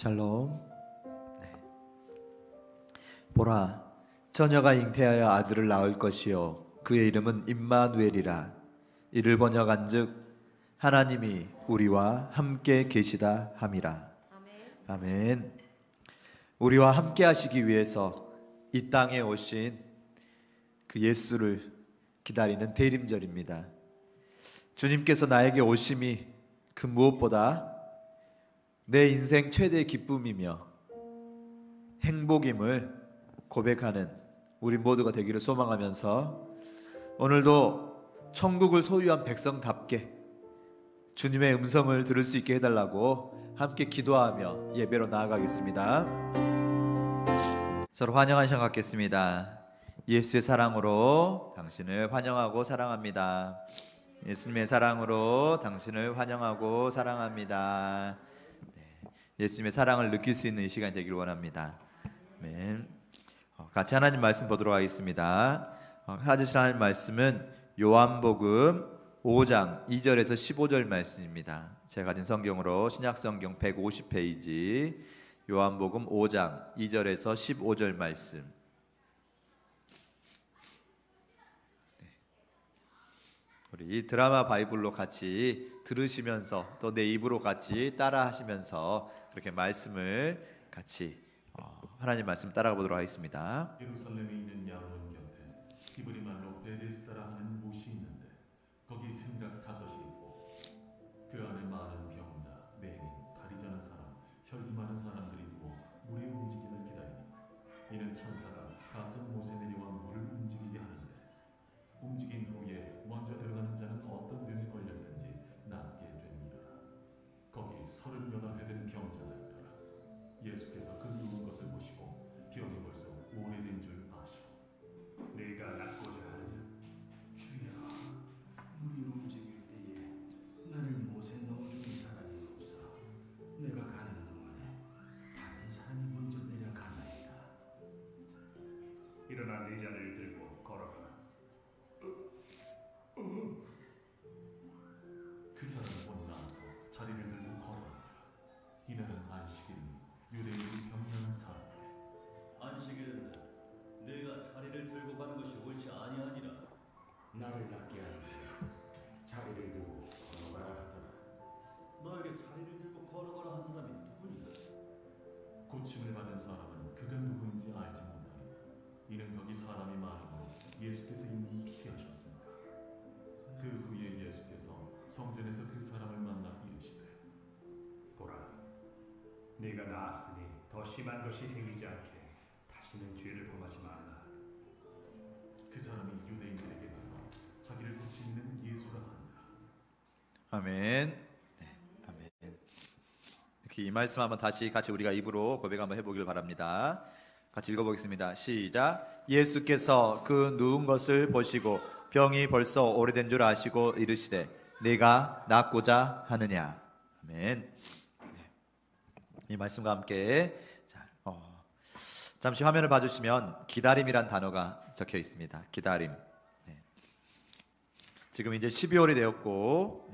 샬롬. 보라, 처녀가 잉태하여 아들을 낳을 것이요 그의 이름은 임마누엘이라. 이를 번역한즉 하나님이 우리와 함께 계시다 함이라. 아멘. 우리와 함께 하시기 위해서 이 땅에 오신 그 예수를 기다리는 대림절입니다. 주님께서 나에게 오심이 그 무엇보다 내 인생 최대의 기쁨이며 행복임을 고백하는 우리 모두가 되기를 소망하면서 오늘도 천국을 소유한 백성답게 주님의 음성을 들을 수 있게 해달라고 함께 기도하며 예배로 나아가겠습니다. 서로 환영한 시간 갖겠습니다. 예수의 사랑으로 당신을 환영하고 사랑합니다. 예수님의 사랑으로 당신을 환영하고 사랑합니다. 예수님의 사랑을 느낄 수 있는 이 시간이 되길 원합니다. 아멘. 같이 하나님 말씀 보도록 하겠습니다. 찾으실 하나님 말씀은 요한복음 5장 2절에서 15절 말씀입니다. 제가 가진 성경으로 신약성경 150페이지 요한복음 5장 2절에서 15절 말씀. 우리 드라마 바이블로 같이 들으시면서 또 내 입으로 같이 따라 하시면서 그렇게 말씀을 같이 하나님 말씀 따라가 보도록 하겠습니다. 예루살렘에 있는 양문 곁에 히브리 말로 베데스다라 하는 못이 있는데 거기 행각 5이 있고 그 안에 많은 병자, 맹인, 다리 저는 사람, 혈기 많은 사람들이 있고 물의 움직임을 기다리니 이는 천사가 가끔 못에 내려와 물을 움직이게 하는데 움직인 후에 먼저 들어가는 자는 어떤 병에 걸렸든지 낫게 됩니다. 거기 30몇 되는 병자가 있더라. 예수께서 그 누운 것을 보시고 병이 벌써 오래된 줄 아시고 네가 낫고자 하느냐? 주여, 물이 움직일 때에 나를 못에 넣어주는 사람이 없어. 내가 가는 동안에 다른 사람이 먼저 내려가나이다. 일어나 네 자리를 들고 걸어가라. 그 사람이 곧 나와서 자리를 들고 걸어가니라. 이날은 안식일이니 유대인이 병나는 사람이래. 안식일인데 내가 자리를 들고 가는 것이 옳지 아니하니라. 나를 낫게 하는데 자리를 들고 걸어가라 하더라. 너에게 자리를 들고 걸어가라 한 사람이 누구니까? 고침을 받은 사람은 그가 누구인지 알지 못하니라. 이는 거기 사람이 많으므로 예수께서 이미 피하셨습니다. 그 후에 예수께서 성전에서 그 사람을 만나 이르시되 보라, 네가 나았으니 더 심한 것이 생기지 않게 다시는 죄를 범하지 말라. 그 사람이 유대인들에게 가서 자기를 고치는 예수라 하니라. 아멘. 네, 아멘. 이렇게 이 말씀 한번 다시 같이 우리가 입으로 고백 한번 해보길 바랍니다. 같이 읽어보겠습니다. 시작. 예수께서 그 누운 것을 보시고 병이 벌써 오래된 줄 아시고 이르시되 내가 낫고자 하느냐. 아멘. 네. 이 말씀과 함께 잠시 화면을 봐주시면 기다림이란 단어가 적혀 있습니다. 기다림. 네. 지금 이제 12월이 되었고,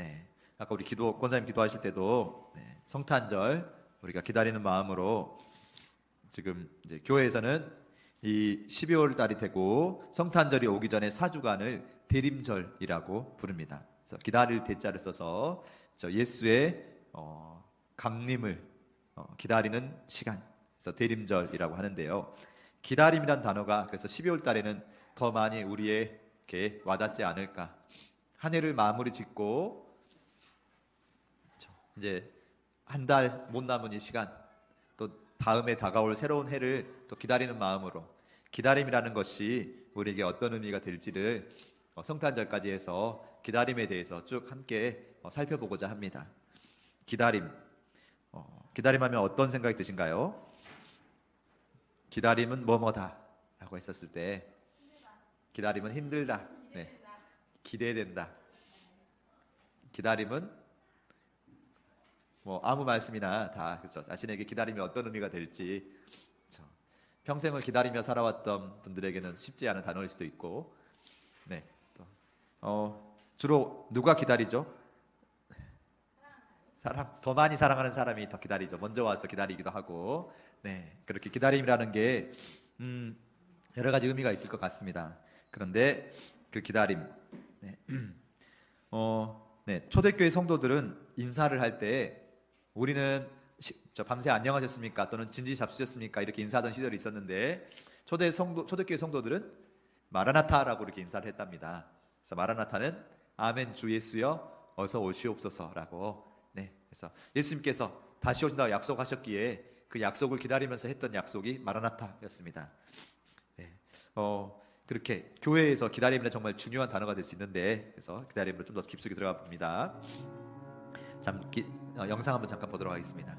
아까 우리 권사님 기도하실 때도 성탄절 우리가 기다리는 마음으로 지금 이제 교회에서는 이 12월 달이 되고 성탄절이 오기 전에 4주간을 대림절이라고 부릅니다. 그래서 기다릴 대자를 써서 예수의 강림을 기다리는 시간, 그래서 대림절이라고 하는데요. 기다림이란 단어가 그래서 12월 달에는 더 많이 우리에게 와닿지 않을까. 한 해를 마무리 짓고 이제 한 달 못 남은 이 시간, 또 다음에 다가올 새로운 해를 또 기다리는 마음으로 기다림이라는 것이 우리에게 어떤 의미가 될지를 성탄절까지 해서 기다림에 대해서 쭉 함께 살펴보고자 합니다. 기다림. 기다림하면 어떤 생각이 드신가요? 기다림은 뭐뭐다 라고 했었을 때 기다림은 힘들다, 기대된다. 기다림은 뭐 아무 말씀이나 다 그렇죠. 자신에게 기다림이 어떤 의미가 될지 그렇죠. 평생을 기다리며 살아왔던 분들에게는 쉽지 않은 단어일 수도 있고, 주로 누가 기다리죠? 더 많이 사랑하는 사람이 더 기다리죠. 먼저 와서 기다리기도 하고, 네, 그렇게 기다림이라는 게 여러 가지 의미가 있을 것 같습니다. 그런데 그 기다림, 네. 네, 초대교회 성도들은 인사를 할 때 우리는 밤새 안녕하셨습니까? 또는 진지 잡수셨습니까? 이렇게 인사하던 시절이 있었는데 초대교회 성도들은 마라나타라고 이렇게 인사를 했답니다. 그래서 마라나타는 아멘 주 예수여 어서 오시옵소서라고. 네, 그래서 예수님께서 다시 오신다고 약속하셨기에 그 약속을 기다리면서 했던 약속이 마라나타였습니다. 네, 그렇게 교회에서 기다림은 정말 중요한 단어가 될 수 있는데, 그래서 기다림으로 좀 더 깊숙이 들어가 봅니다. 영상 한번 잠깐 보도록 하겠습니다.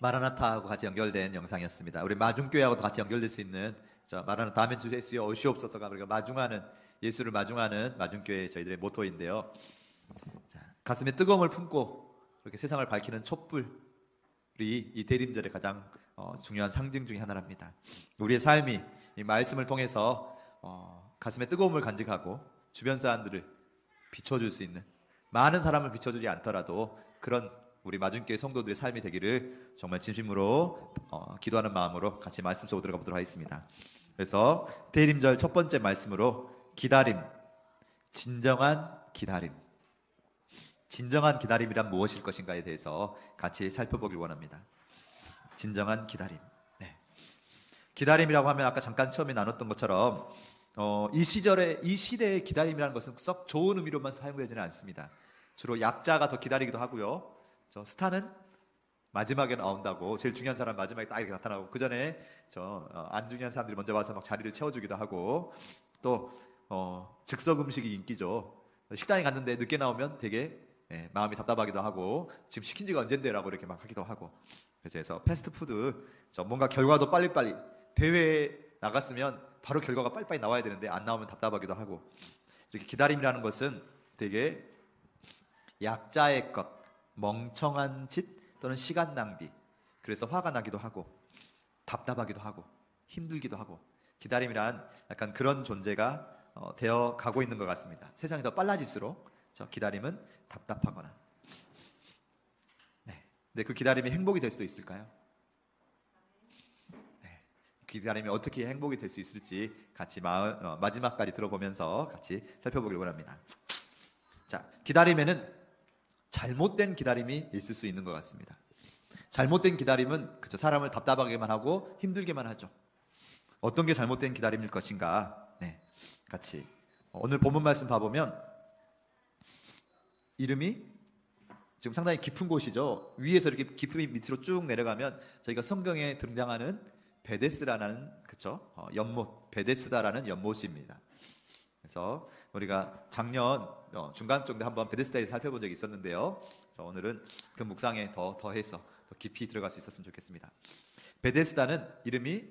마라나타하고 같이 연결된 영상이었습니다. 우리 마중교회하고도 같이 연결될 수 있는 마라나타 아멘 주 예수여 오시옵소서가 우리가 마중하는, 예수를 마중하는 마중교회 저희들의 모토인데요. 가슴에 뜨거움을 품고 이렇게 세상을 밝히는 촛불이 이 대림절의 가장 중요한 상징 중에 하나랍니다. 우리의 삶이 이 말씀을 통해서 가슴에 뜨거움을 간직하고 주변 사람들을 비춰줄 수 있는, 많은 사람을 비춰주지 않더라도 그런 우리 마중교회 성도들의 삶이 되기를 정말 진심으로 기도하는 마음으로 같이 말씀 속으로 들어가 보도록 하겠습니다. 그래서 대림절 첫 번째 말씀으로 기다림, 진정한 기다림. 진정한 기다림이란 무엇일 것인가에 대해서 같이 살펴보길 원합니다. 진정한 기다림. 네. 기다림이라고 하면 아까 잠깐 처음에 나눴던 것처럼 이 시대의 기다림이라는 것은 썩 좋은 의미로만 사용되지는 않습니다. 주로 약자가 더 기다리기도 하고요. 스타는 마지막에 나온다고, 제일 중요한 사람 마지막에 딱 이렇게 나타나고, 그 전에 안 중요한 사람들이 먼저 와서 막 자리를 채워주기도 하고, 또 즉석 음식이 인기죠. 식당에 갔는데 늦게 나오면 되게 마음이 답답하기도 하고, 지금 시킨 지가 언젠데라고 이렇게 막 하기도 하고. 그래서 패스트푸드 뭔가 결과도 빨리빨리, 대회에 나갔으면 바로 결과가 빨리빨리 나와야 되는데 안 나오면 답답하기도 하고, 이렇게 기다림이라는 것은 되게 약자의 것, 멍청한 짓 또는 시간 낭비, 그래서 화가 나기도 하고 답답하기도 하고 힘들기도 하고, 기다림이란 약간 그런 존재가 되어 가고 있는 것 같습니다. 세상이 더 빨라질수록 기다림은 답답하거나, 네. 근데 그 기다림이 행복이 될 수도 있을까요? 네. 기다림이 어떻게 행복이 될 수 있을지 같이 마지막까지 들어보면서 같이 살펴보길 원합니다. 자, 기다림에는 잘못된 기다림이 있을 수 있는 것 같습니다. 잘못된 기다림은 사람을 답답하게만 하고 힘들게만 하죠. 어떤 게 잘못된 기다림일 것인가? 네, 같이 오늘 본문 말씀 봐보면 이름이 지금 상당히 깊은 곳이죠. 위에서 이렇게 깊이 밑으로 쭉 내려가면 저희가 성경에 등장하는 베데스다라는 연못, 베데스다라는 연못입니다. 그래서 우리가 작년 중간 정도 한번 베데스다에서 살펴본 적이 있었는데요. 그래서 오늘은 그 묵상에 더해서 더 깊이 들어갈 수 있었으면 좋겠습니다. 베데스다는 이름이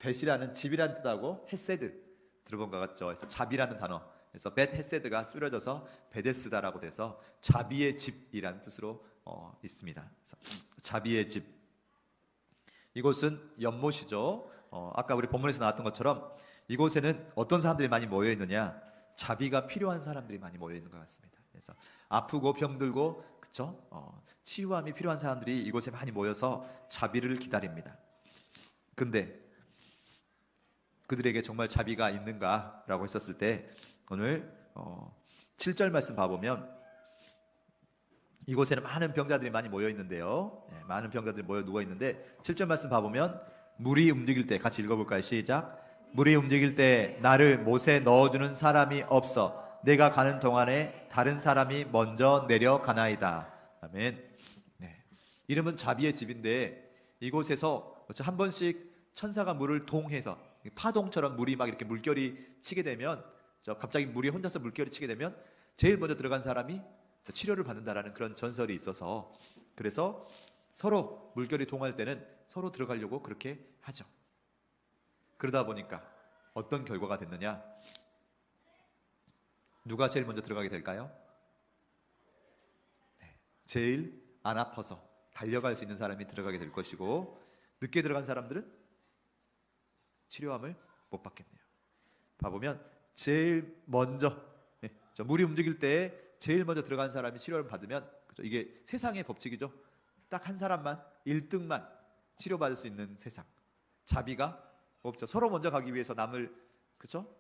벳이라는 집이라는 뜻하고 헤세드, 들어본 것 같죠. 그래서 자비라는 단어, 그래서 벳 헤세드가 줄여져서 베데스다라고 돼서 자비의 집이라는 뜻으로 있습니다. 그래서 자비의 집. 이곳은 연못이죠. 아까 우리 본문에서 나왔던 것처럼 이곳에는 어떤 사람들이 많이 모여 있느냐? 자비가 필요한 사람들이 많이 모여 있는 것 같습니다. 그래서 아프고 병들고 치유함이 필요한 사람들이 이곳에 많이 모여서 자비를 기다립니다. 근데 그들에게 정말 자비가 있는가라고 했었을 때 오늘 7절 말씀 봐보면 이곳에는 많은 병자들이 많이 모여 있는데요. 많은 병자들이 모여 누워 있는데 7절 말씀 봐보면 물이 움직일 때 같이 읽어볼까요? 시작. 물이 움직일 때 나를 못에 넣어주는 사람이 없어 내가 가는 동안에 다른 사람이 먼저 내려가나이다. 아멘. 네. 이름은 자비의 집인데 이곳에서 한 번씩 천사가 물을 동해서 파동처럼 물이 막 이렇게 물결이 치게 되면 갑자기 물이 혼자서 물결이 치게 되면 제일 먼저 들어간 사람이 치료를 받는다라는 그런 전설이 있어서 그래서 서로 물결이 동할 때는 서로 들어가려고 그렇게 하죠. 그러다 보니까 어떤 결과가 됐느냐? 누가 제일 먼저 들어가게 될까요? 네, 제일 안 아파서 달려갈 수 있는 사람이 들어가게 될 것이고 늦게 들어간 사람들은 치료함을 못 받겠네요. 봐보면 제일 먼저 물이 움직일 때 제일 먼저 들어간 사람이 치료를 받으면 그렇죠? 이게 세상의 법칙이죠. 딱 한 사람만 1등만 치료받을 수 있는 세상. 자비가 없죠. 서로 먼저 가기 위해서 남을 그렇죠?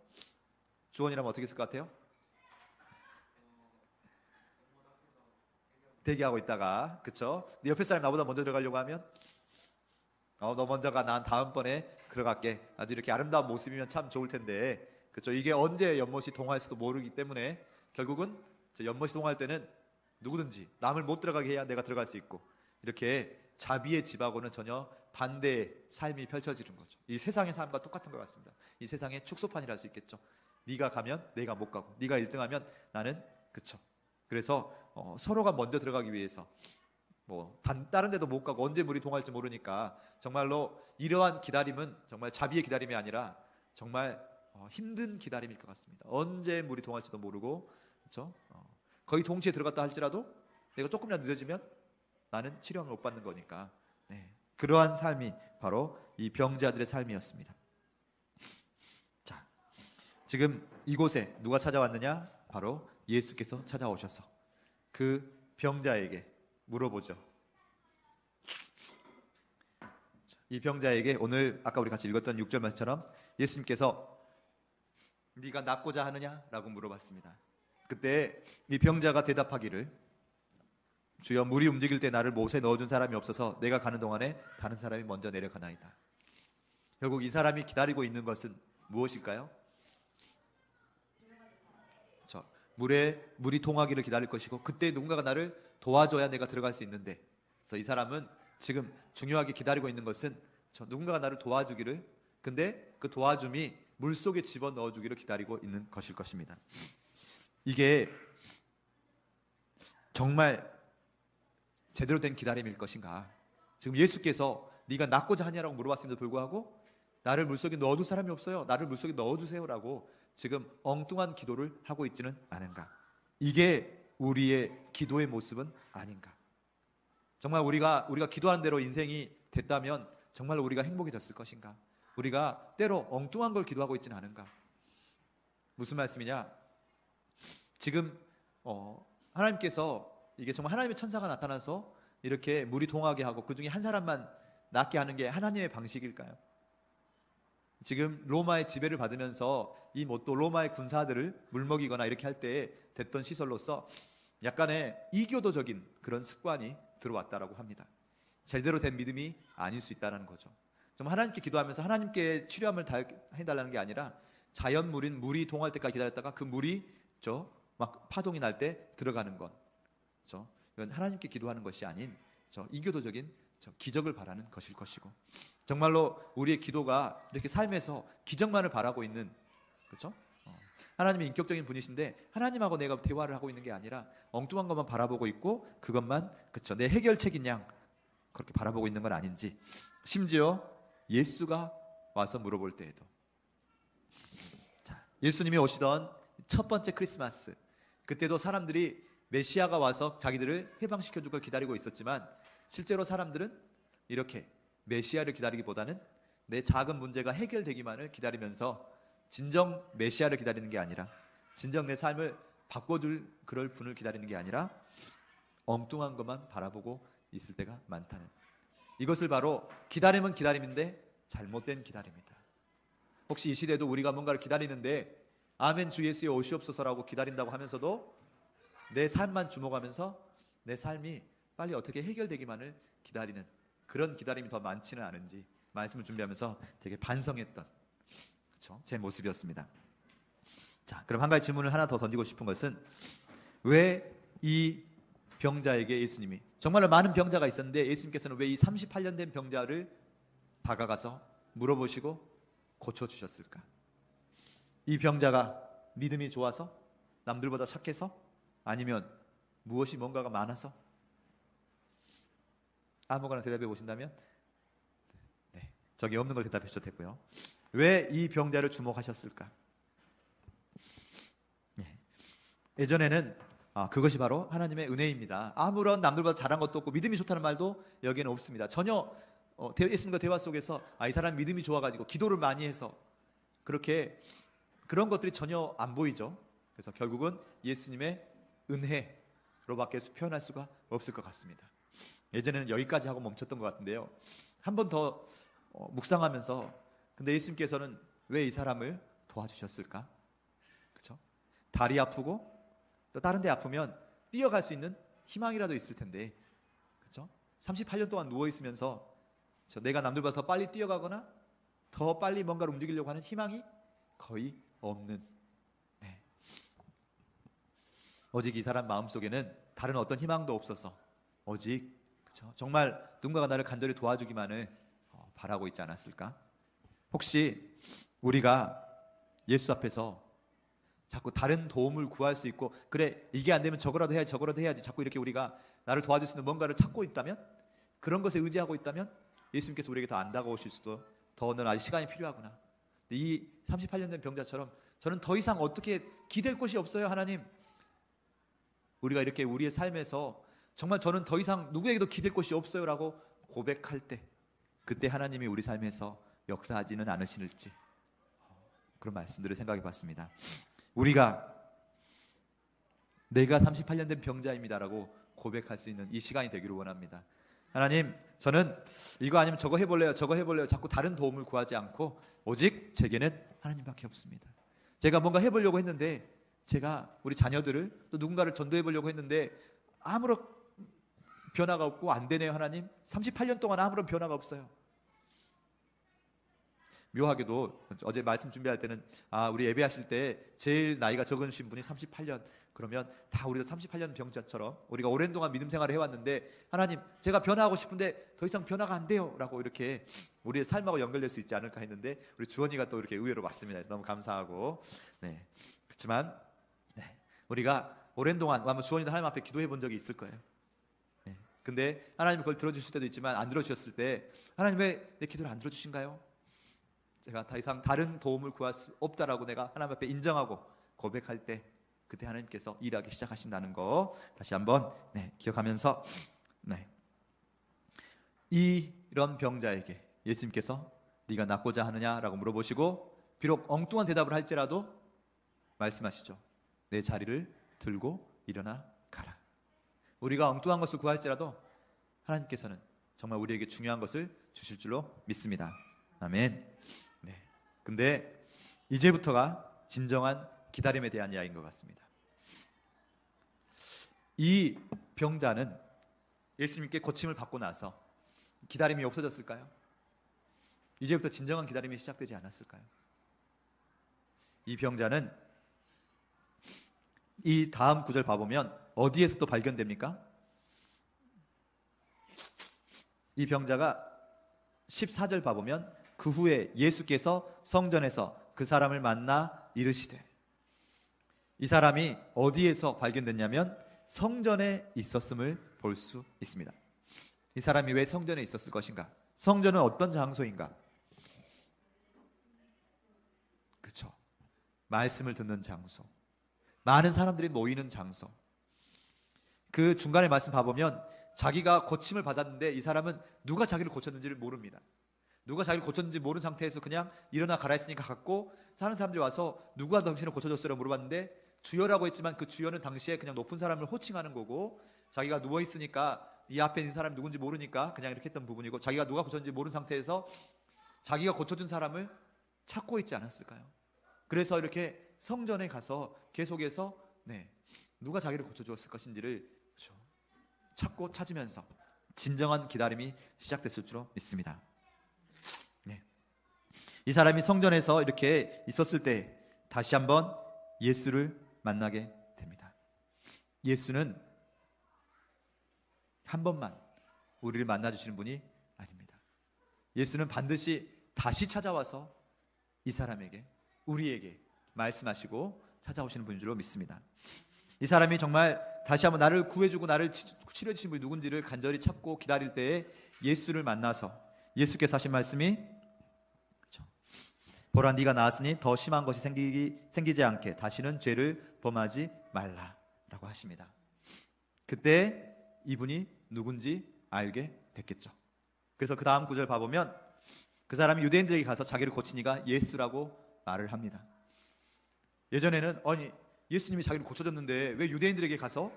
주원이라면 어떻게 했을 것 같아요? 대기하고 있다가 그렇죠? 네 옆에 사람이 나보다 먼저 들어가려고 하면 너 먼저 가. 난 다음번에 들어갈게. 아주 이렇게 아름다운 모습이면 참 좋을 텐데 그렇죠? 이게 언제 연못이 동할지도 모르기 때문에 결국은 연못이 동할 때는 누구든지 남을 못 들어가게 해야 내가 들어갈 수 있고 이렇게 자비의 집하고는 전혀 반대의 삶이 펼쳐지는 거죠. 이 세상의 삶과 똑같은 것 같습니다. 이 세상의 축소판이라 할 수 있겠죠. 네가 가면 내가 못 가고 네가 1등하면 나는 그쵸. 그래서 서로가 먼저 들어가기 위해서 다른 데도 못 가고 언제 물이 동할지 모르니까 정말로 이러한 기다림은 정말 자비의 기다림이 아니라 정말 힘든 기다림일 것 같습니다. 언제 물이 동할지도 모르고 그렇죠? 거의 동시에 들어갔다 할지라도 내가 조금이라도 늦어지면 나는 치료함을 못 받는 거니까 네. 그러한 삶이 바로 이 병자들의 삶이었습니다. 자, 지금 이곳에 누가 찾아왔느냐? 바로 예수께서 찾아오셔서 그 병자에게 물어보죠. 이 병자에게 오늘 아까 우리 같이 읽었던 6절 말씀처럼 예수님께서 네가 낫고자 하느냐? 라고 물어봤습니다. 그때 이 병자가 대답하기를 주여 물이 움직일 때 나를 못에 넣어준 사람이 없어서 내가 가는 동안에 다른 사람이 먼저 내려가나이다. 결국 이 사람이 기다리고 있는 것은 무엇일까요? 물이 통하기를 기다릴 것이고 그때 누군가가 나를 도와줘야 내가 들어갈 수 있는데 그래서 이 사람은 지금 중요하게 기다리고 있는 것은 누군가가 나를 도와주기를 근데 그 도와줌이 물속에 집어넣어주기를 기다리고 있는 것일 것입니다. 이게 정말 제대로 된 기다림일 것인가? 지금 예수께서 네가 낫고자 하냐라고 물어봤음에도 불구하고 나를 물속에 넣어둘 사람이 없어요. 나를 물속에 넣어주세요라고 지금 엉뚱한 기도를 하고 있지는 않은가? 이게 우리의 기도의 모습은 아닌가? 정말 우리가 기도하는 대로 인생이 됐다면 정말 우리가 행복해졌을 것인가? 우리가 때로 엉뚱한 걸 기도하고 있지는 않은가? 무슨 말씀이냐? 지금 하나님께서 이게 정말 하나님의 천사가 나타나서 이렇게 물이 동하게 하고 그 중에 한 사람만 낫게 하는 게 하나님의 방식일까요? 지금 로마의 지배를 받으면서 이 또 로마의 군사들을 물먹이거나 이렇게 할 때 됐던 시설로서 약간의 이교도적인 그런 습관이 들어왔다라고 합니다. 제대로 된 믿음이 아닐 수 있다는 거죠. 좀 하나님께 기도하면서 하나님께 치료함을 해달라는 게 아니라 자연물인 물이 동할 때까지 기다렸다가 그 물이 막 파동이 날 때 들어가는 것. 이건 하나님께 기도하는 것이 아닌 이교도적인 기적을 바라는 것일 것이고 정말로 우리의 기도가 이렇게 삶에서 기적만을 바라고 있는 그렇죠? 하나님이 인격적인 분이신데 하나님하고 내가 대화를 하고 있는 게 아니라 엉뚱한 것만 바라보고 있고 그것만 그렇죠? 내 해결책인 양 그렇게 바라보고 있는 건 아닌지 심지어 예수가 와서 물어볼 때에도 자, 예수님이 오시던 첫 번째 크리스마스 그때도 사람들이 메시아가 와서 자기들을 해방시켜줄 걸 기다리고 있었지만 실제로 사람들은 이렇게 메시아를 기다리기보다는 내 작은 문제가 해결되기만을 기다리면서 진정 메시아를 기다리는 게 아니라 진정 내 삶을 바꿔줄 그럴 분을 기다리는 게 아니라 엉뚱한 것만 바라보고 있을 때가 많다는 이것을 바로 기다림은 기다림인데 잘못된 기다림이다. 혹시 이 시대도 우리가 뭔가를 기다리는데 아멘 주 예수의 오시옵소서라고 기다린다고 하면서도 내 삶만 주목하면서 내 삶이 빨리 어떻게 해결되기만을 기다리는 그런 기다림이 더 많지는 않은지 말씀을 준비하면서 되게 반성했던 그렇죠? 제 모습이었습니다. 자, 그럼 한 가지 질문을 하나 더 던지고 싶은 것은 왜 이 병자에게 예수님이 정말로 많은 병자가 있었는데 예수님께서는 왜 이 38년 된 병자를 다가가서 물어보시고 고쳐주셨을까? 이 병자가 믿음이 좋아서? 남들보다 착해서? 아니면 무엇이 뭔가가 많아서? 아무거나 대답해 보신다면 네, 저기 없는 걸 대답해 주셔도 되고요. 왜 이 병자를 주목하셨을까? 네. 예전에는 그것이 바로 하나님의 은혜입니다. 아무런 남들보다 잘한 것도 없고 믿음이 좋다는 말도 여기에는 없습니다. 전혀 예수님과 대화 속에서 이 사람 믿음이 좋아가지고 기도를 많이 해서 그렇게 그런 것들이 전혀 안 보이죠. 그래서 결국은 예수님의 은혜로밖에 표현할 수가 없을 것 같습니다. 예전에는 여기까지 하고 멈췄던 것 같은데요. 한 번 더 묵상하면서 근데 예수님께서는 왜 이 사람을 도와주셨을까? 그렇죠? 다리 아프고 또 다른 데 아프면 뛰어갈 수 있는 희망이라도 있을 텐데, 그렇죠? 38년 동안 누워 있으면서 내가 남들보다 더 빨리 뛰어가거나 더 빨리 뭔가를 움직이려고 하는 희망이 거의 없는. 네. 오직 이 사람 마음속에는 다른 어떤 희망도 없어서 오직 그렇죠? 정말 누군가가 나를 간절히 도와주기만을 바라고 있지 않았을까? 혹시 우리가 예수 앞에서 자꾸 다른 도움을 구할 수 있고 그래 이게 안 되면 저거라도 해야지 저거라도 해야지 자꾸 이렇게 우리가 나를 도와줄 수 있는 뭔가를 찾고 있다면, 그런 것에 의지하고 있다면 예수님께서 우리에게 더 안 다가오실 수도, 더는 아직 시간이 필요하구나. 이 38년 된 병자처럼 저는 더 이상 어떻게 기댈 곳이 없어요. 하나님, 우리가 이렇게 우리의 삶에서 정말 저는 더 이상 누구에게도 기댈 곳이 없어요 라고 고백할 때, 그때 하나님이 우리 삶에서 역사하지는 않으실지, 그런 말씀들을 생각해 봤습니다. 우리가 내가 38년 된 병자입니다라고 고백할 수 있는 이 시간이 되기를 원합니다. 하나님, 저는 이거 아니면 저거 해볼래요, 저거 해볼래요. 자꾸 다른 도움을 구하지 않고 오직 제게는 하나님밖에 없습니다. 제가 뭔가 해보려고 했는데, 제가 우리 자녀들을 또 누군가를 전도해 보려고 했는데 아무런 변화가 없고 안 되네요. 하나님, 38년 동안 아무런 변화가 없어요. 묘하게도 어제 말씀 준비할 때는 우리 예배하실 때 제일 나이가 적으신 분이 38년, 그러면 다 우리도 38년 병자처럼 우리가 오랜 동안 믿음 생활을 해왔는데 하나님, 제가 변화하고 싶은데 더 이상 변화가 안 돼요 라고 이렇게 우리의 삶하고 연결될 수 있지 않을까 했는데 우리 주원이가 또 이렇게 의외로 맞습니다. 너무 감사하고, 네, 그렇지만 네, 우리가 오랜 동안 아마 주원이도 하나님 앞에 기도해 본 적이 있을 거예요. 네, 근데 하나님이 그걸 들어주실 때도 있지만 안 들어주셨을 때 하나님 왜 내 기도를 안 들어주신가요? 제가 더 이상 다른 도움을 구할 수 없다라고 내가 하나님 앞에 인정하고 고백할 때 그때 하나님께서 일하기 시작하신다는 거 다시 한번 기억하면서 이런 병자에게 예수님께서 네가 낫고자 하느냐라고 물어보시고 비록 엉뚱한 대답을 할지라도 말씀하시죠. 내 자리를 들고 일어나 가라. 우리가 엉뚱한 것을 구할지라도 하나님께서는 정말 우리에게 중요한 것을 주실 줄로 믿습니다. 아멘. 근데 이제부터가 진정한 기다림에 대한 이야기인 것 같습니다. 이 병자는 예수님께 고침을 받고 나서 기다림이 없어졌을까요? 이제부터 진정한 기다림이 시작되지 않았을까요? 이 병자는 이 다음 구절 봐보면 어디에서 또 발견됩니까? 이 병자가 14절 봐보면 그 후에 예수께서 성전에서 그 사람을 만나 이르시되, 이 사람이 어디에서 발견됐냐면 성전에 있었음을 볼 수 있습니다. 이 사람이 왜 성전에 있었을 것인가? 성전은 어떤 장소인가? 그렇죠. 말씀을 듣는 장소, 많은 사람들이 모이는 장소. 그 중간에 말씀 봐보면 자기가 고침을 받았는데 이 사람은 누가 자기를 고쳤는지를 모릅니다. 누가 자기를 고쳤는지 모르는 상태에서 그냥 일어나 가라 했으니까 갔고, 사는 사람들이 와서 누가 당신을 고쳐줬어요? 물어봤는데 주여라고 했지만 그 주여는 당시에 그냥 높은 사람을 호칭하는 거고, 자기가 누워있으니까 이 앞에 있는 사람이 누군지 모르니까 그냥 이렇게 했던 부분이고, 자기가 누가 고쳤는지 모르는 상태에서 자기가 고쳐준 사람을 찾고 있지 않았을까요? 그래서 이렇게 성전에 가서 계속해서 누가 자기를 고쳐주었을 것인지를 찾고 찾으면서 진정한 기다림이 시작됐을 줄로 믿습니다. 이 사람이 성전에서 이렇게 있었을 때 다시 한번 예수를 만나게 됩니다. 예수는 한 번만 우리를 만나주시는 분이 아닙니다. 예수는 반드시 다시 찾아와서 이 사람에게, 우리에게 말씀하시고 찾아오시는 분인 줄로 믿습니다. 이 사람이 정말 다시 한번 나를 구해주고 나를 치료해주신 분이 누군지를 간절히 찾고 기다릴 때에 예수를 만나서 예수께서 하신 말씀이 보라, 네가 나았으니 더 심한 것이 생기지 않게 다시는 죄를 범하지 말라라고 하십니다. 그때 이분이 누군지 알게 됐겠죠. 그래서 그 다음 구절 봐보면 그 사람이 유대인들에게 가서 자기를 고치니가 예수라고 말을 합니다. 예전에는 아니 예수님이 자기를 고쳐줬는데 왜 유대인들에게 가서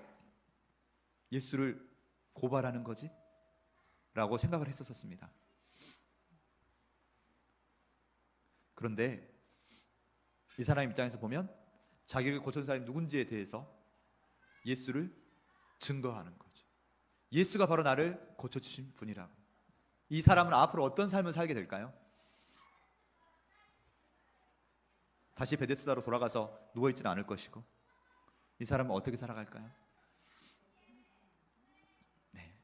예수를 고발하는 거지? 라고 생각을 했었습니다. 그런데 이 사람 입장에서 보면 자기를 고쳐준 사람이 누군지에 대해서 예수를 증거하는 거죠. 예수가 바로 나를 고쳐주신 분이라고. 이 사람은 앞으로 어떤 삶을 살게 될까요? 다시 베데스다로 돌아가서 누워있지는 않을 것이고, 이 사람은 어떻게 살아갈까요? 네.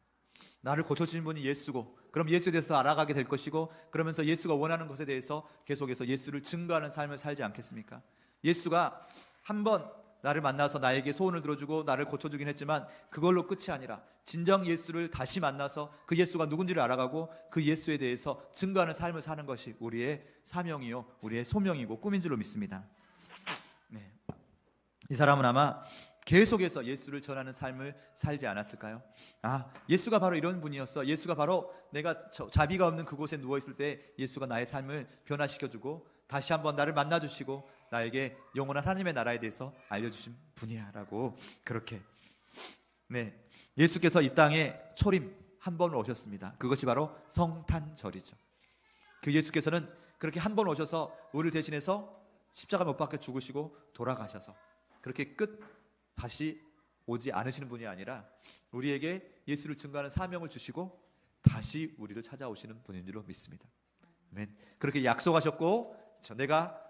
나를 고쳐주신 분이 예수고, 그럼 예수에 대해서 알아가게 될 것이고, 그러면서 예수가 원하는 것에 대해서 계속해서 예수를 증거하는 삶을 살지 않겠습니까? 예수가 한번 나를 만나서 나에게 소원을 들어주고 나를 고쳐주긴 했지만 그걸로 끝이 아니라 진정 예수를 다시 만나서 그 예수가 누군지를 알아가고 그 예수에 대해서 증거하는 삶을 사는 것이 우리의 사명이요, 우리의 소명이고 꿈인 줄로 믿습니다. 네. 이 사람은 아마 계속해서 예수를 전하는 삶을 살지 않았을까요? 아, 예수가 바로 이런 분이었어. 예수가 바로 내가 자비가 없는 그곳에 누워있을 때 예수가 나의 삶을 변화시켜주고 다시 한번 나를 만나주시고 나에게 영원한 하나님의 나라에 대해서 알려주신 분이야 라고 그렇게, 네, 예수께서 이 땅에 초림 한 번 오셨습니다. 그것이 바로 성탄절이죠. 그 예수께서는 그렇게 한 번 오셔서 우리를 대신해서 십자가 못 박혀 죽으시고 돌아가셔서 그렇게 끝 다시 오지 않으시는 분이 아니라 우리에게 예수를 증거하는 사명을 주시고 다시 우리를 찾아오시는 분인 줄로 믿습니다. 아멘. 그렇게 약속하셨고 내가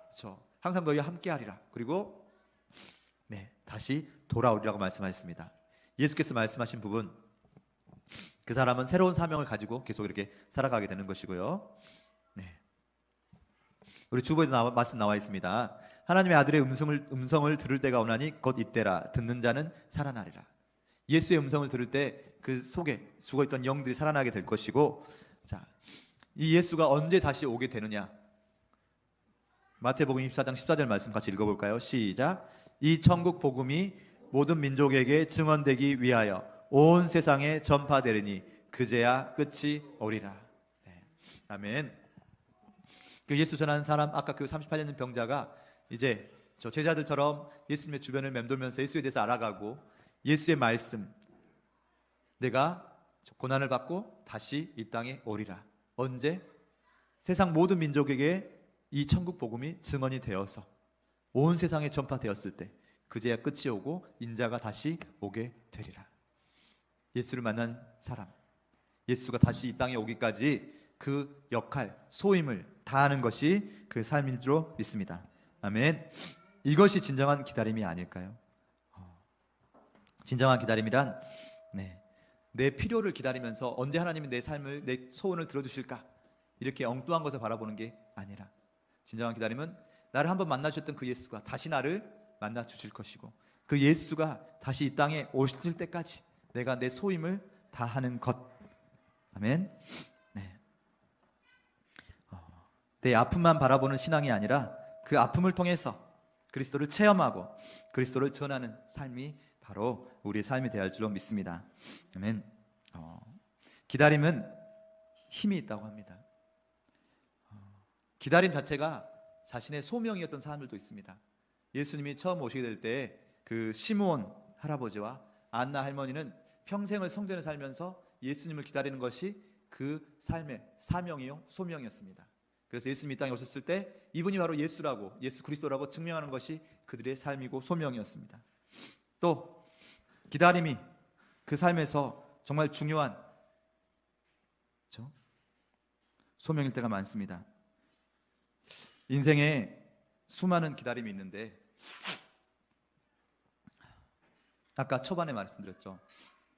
항상 너희와 함께하리라. 그리고 네, 다시 돌아오리라고 말씀하셨습니다. 예수께서 말씀하신 부분, 그 사람은 새로운 사명을 가지고 계속 이렇게 살아가게 되는 것이고요. 네. 우리 주보에도 말씀 나와 있습니다. 하나님의 아들의 음성을 들을 때가 오나니 곧 이때라. 듣는 자는 살아나리라. 예수의 음성을 들을 때 그 속에 죽어있던 영들이 살아나게 될 것이고, 자, 이 예수가 언제 다시 오게 되느냐? 마태복음 24장 14절 말씀 같이 읽어볼까요? 시작. 이 천국 복음이 모든 민족에게 증언되기 위하여 온 세상에 전파되리니 그제야 끝이 오리라. 네. 아멘. 그 예수 전하는 사람, 아까 그 38년 된 병자가 이제 저 제자들처럼 예수님의 주변을 맴돌면서 예수에 대해서 알아가고 예수의 말씀, 내가 고난을 받고 다시 이 땅에 오리라. 언제? 세상 모든 민족에게 이 천국 복음이 증언이 되어서 온 세상에 전파되었을 때 그제야 끝이 오고 인자가 다시 오게 되리라. 예수를 만난 사람, 예수가 다시 이 땅에 오기까지 그 역할, 소임을 다하는 것이 그 삶인 줄로 믿습니다. 아멘. 이것이 진정한 기다림이 아닐까요? 진정한 기다림이란 내 필요를 기다리면서 언제 하나님이 내 삶을, 내 소원을 들어주실까, 이렇게 엉뚱한 것을 바라보는 게 아니라 진정한 기다림은 나를 한번 만나주셨던 그 예수가 다시 나를 만나주실 것이고 그 예수가 다시 이 땅에 오실 때까지 내가 내 소임을 다하는 것. 아멘. 네. 내 아픔만 바라보는 신앙이 아니라 그 아픔을 통해서 그리스도를 체험하고 그리스도를 전하는 삶이 바로 우리의 삶이 되어야 할 줄로 믿습니다. 아멘. 기다림은 힘이 있다고 합니다. 기다림 자체가 자신의 소명이었던 사람들도 있습니다. 예수님이 처음 오시게 될 때 그 시므온 할아버지와 안나 할머니는 평생을 성전에 살면서 예수님을 기다리는 것이 그 삶의 사명이요 소명이었습니다. 그래서 예수님이 이 땅에 오셨을 때 이분이 바로 예수라고, 예수 그리스도라고 증명하는 것이 그들의 삶이고 소명이었습니다. 또 기다림이 그 삶에서 정말 중요한 소명일 때가 많습니다. 인생에 수많은 기다림이 있는데 아까 초반에 말씀드렸죠.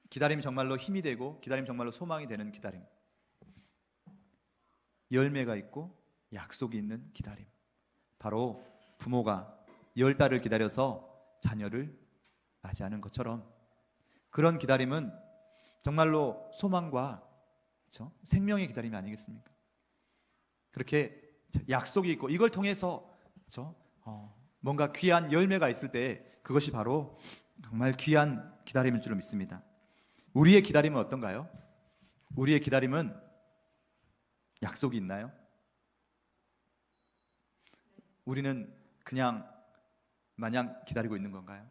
기다림이 정말로 힘이 되고 기다림이 정말로 소망이 되는 기다림, 열매가 있고 약속이 있는 기다림, 바로 부모가 10달을 기다려서 자녀를 맞이하는 것처럼 그런 기다림은 정말로 소망과 그렇죠? 생명의 기다림이 아니겠습니까? 그렇게 약속이 있고 이걸 통해서 그렇죠? 뭔가 귀한 열매가 있을 때 그것이 바로 정말 귀한 기다림일 줄로 믿습니다. 우리의 기다림은 어떤가요? 우리의 기다림은 약속이 있나요? 우리는 그냥 마냥 기다리고 있는 건가요?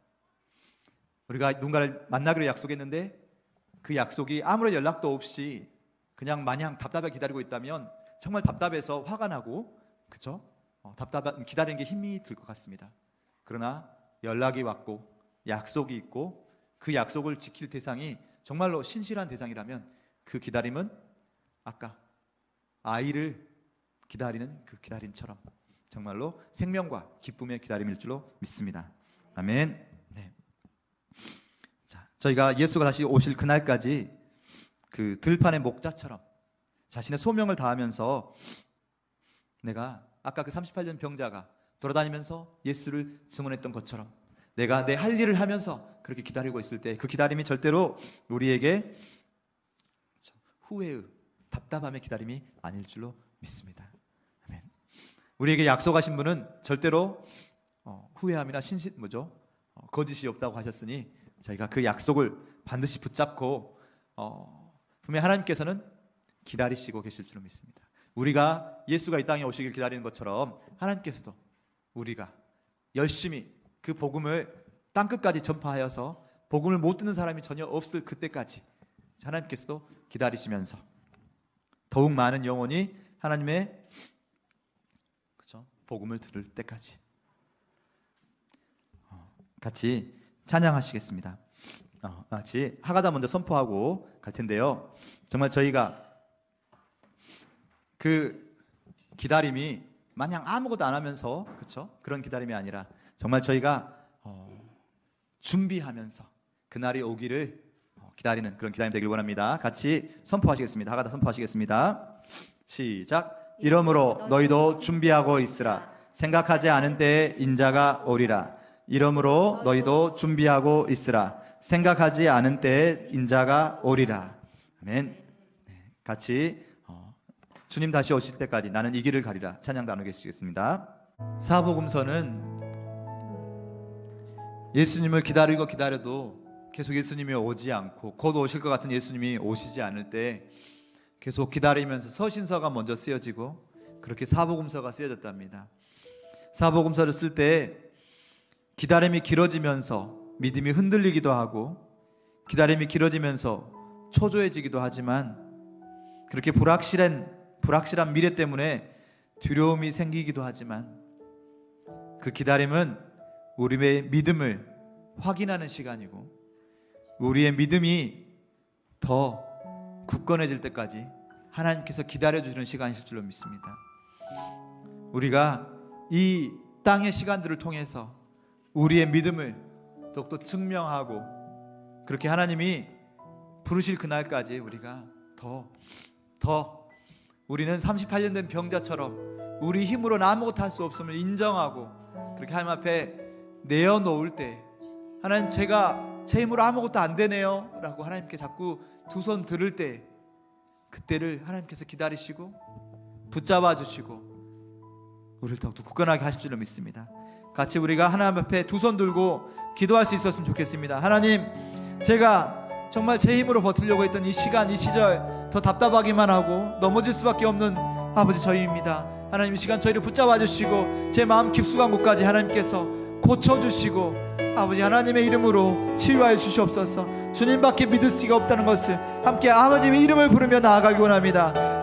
우리가 누군가를 만나기로 약속했는데 그 약속이 아무런 연락도 없이 그냥 마냥 답답하게 기다리고 있다면 정말 답답해서 화가 나고 그렇죠? 기다리는 게 힘이 들 것 같습니다. 그러나 연락이 왔고 약속이 있고 그 약속을 지킬 대상이 정말로 신실한 대상이라면 그 기다림은 아까 아이를 기다리는 그 기다림처럼 정말로 생명과 기쁨의 기다림일 줄로 믿습니다. 아멘. 네. 자, 저희가 예수가 다시 오실 그날까지 그 들판의 목자처럼 자신의 소명을 다하면서 내가 아까 그 38년 병자가 돌아다니면서 예수를 증언했던 것처럼 내가 내 할 일을 하면서 그렇게 기다리고 있을 때 그 기다림이 절대로 우리에게 후회의 답답함의 기다림이 아닐 줄로 믿습니다. 아멘. 우리에게 약속하신 분은 절대로 후회함이나 거짓이 없다고 하셨으니 저희가 그 약속을 반드시 붙잡고 분명히 하나님께서는 기다리시고 계실 줄로 믿습니다. 우리가 예수가 이 땅에 오시길 기다리는 것처럼 하나님께서도 우리가 열심히 그 복음을 땅끝까지 전파하여서 복음을 못 듣는 사람이 전혀 없을 그때까지 하나님께서도 기다리시면서 더욱 많은 영혼이 하나님의 복음을 들을 때까지 같이 찬양하시겠습니다. 같이 하가다 먼저 선포하고 갈 텐데요. 정말 저희가 그 기다림이 마냥 아무것도 안 하면서 그렇죠? 그런 기다림이 아니라 정말 저희가 준비하면서 그날이 오기를 기다리는 그런 기다림 되길 원합니다. 같이 선포하시겠습니다. 하가다 선포하시겠습니다. 시작. 이러므로 너희도 준비하고 있으라. 생각하지 않은 때에 인자가 오리라. 이러므로 너희도 준비하고 있으라. 생각하지 않은 때에 인자가 오리라. 아멘. 네, 같이 주님 다시 오실 때까지 나는 이 길을 가리라. 찬양 나누겠습니다. 사복음서는 예수님을 기다리고 기다려도 계속 예수님이 오지 않고 곧 오실 것 같은 예수님이 오시지 않을 때 계속 기다리면서 서신서가 먼저 쓰여지고 그렇게 사복음서가 쓰여졌답니다. 사복음서를 쓸 때 기다림이 길어지면서 믿음이 흔들리기도 하고 기다림이 길어지면서 초조해지기도 하지만 그렇게 불확실한 미래 때문에 두려움이 생기기도 하지만 그 기다림은 우리의 믿음을 확인하는 시간이고 우리의 믿음이 더 굳건해질 때까지 하나님께서 기다려주시는 시간이실 줄로 믿습니다. 우리가 이 땅의 시간들을 통해서 우리의 믿음을 더욱더 증명하고 그렇게 하나님이 부르실 그날까지 우리가 더 우리는 38년 된 병자처럼 우리 힘으로는 아무것도 할 수 없음을 인정하고 그렇게 하나님 앞에 내어놓을 때 하나님 제가 제 힘으로 아무것도 안 되네요 라고 하나님께 자꾸 두 손 들을 때 그때를 하나님께서 기다리시고 붙잡아 주시고 우리를 더욱더 굳건하게 하실 줄로 믿습니다. 같이 우리가 하나님 앞에 두 손 들고 기도할 수 있었으면 좋겠습니다. 하나님, 제가 정말 제 힘으로 버티려고 했던 이 시간, 이 시절 더 답답하기만 하고 넘어질 수밖에 없는 아버지 저희입니다. 하나님 이 시간 저희를 붙잡아 주시고 제 마음 깊숙한 곳까지 하나님께서 고쳐주시고 아버지 하나님의 이름으로 치유하여 주시옵소서. 주님밖에 믿을 수가 없다는 것을 함께 아버지의 이름을 부르며 나아가기 원합니다.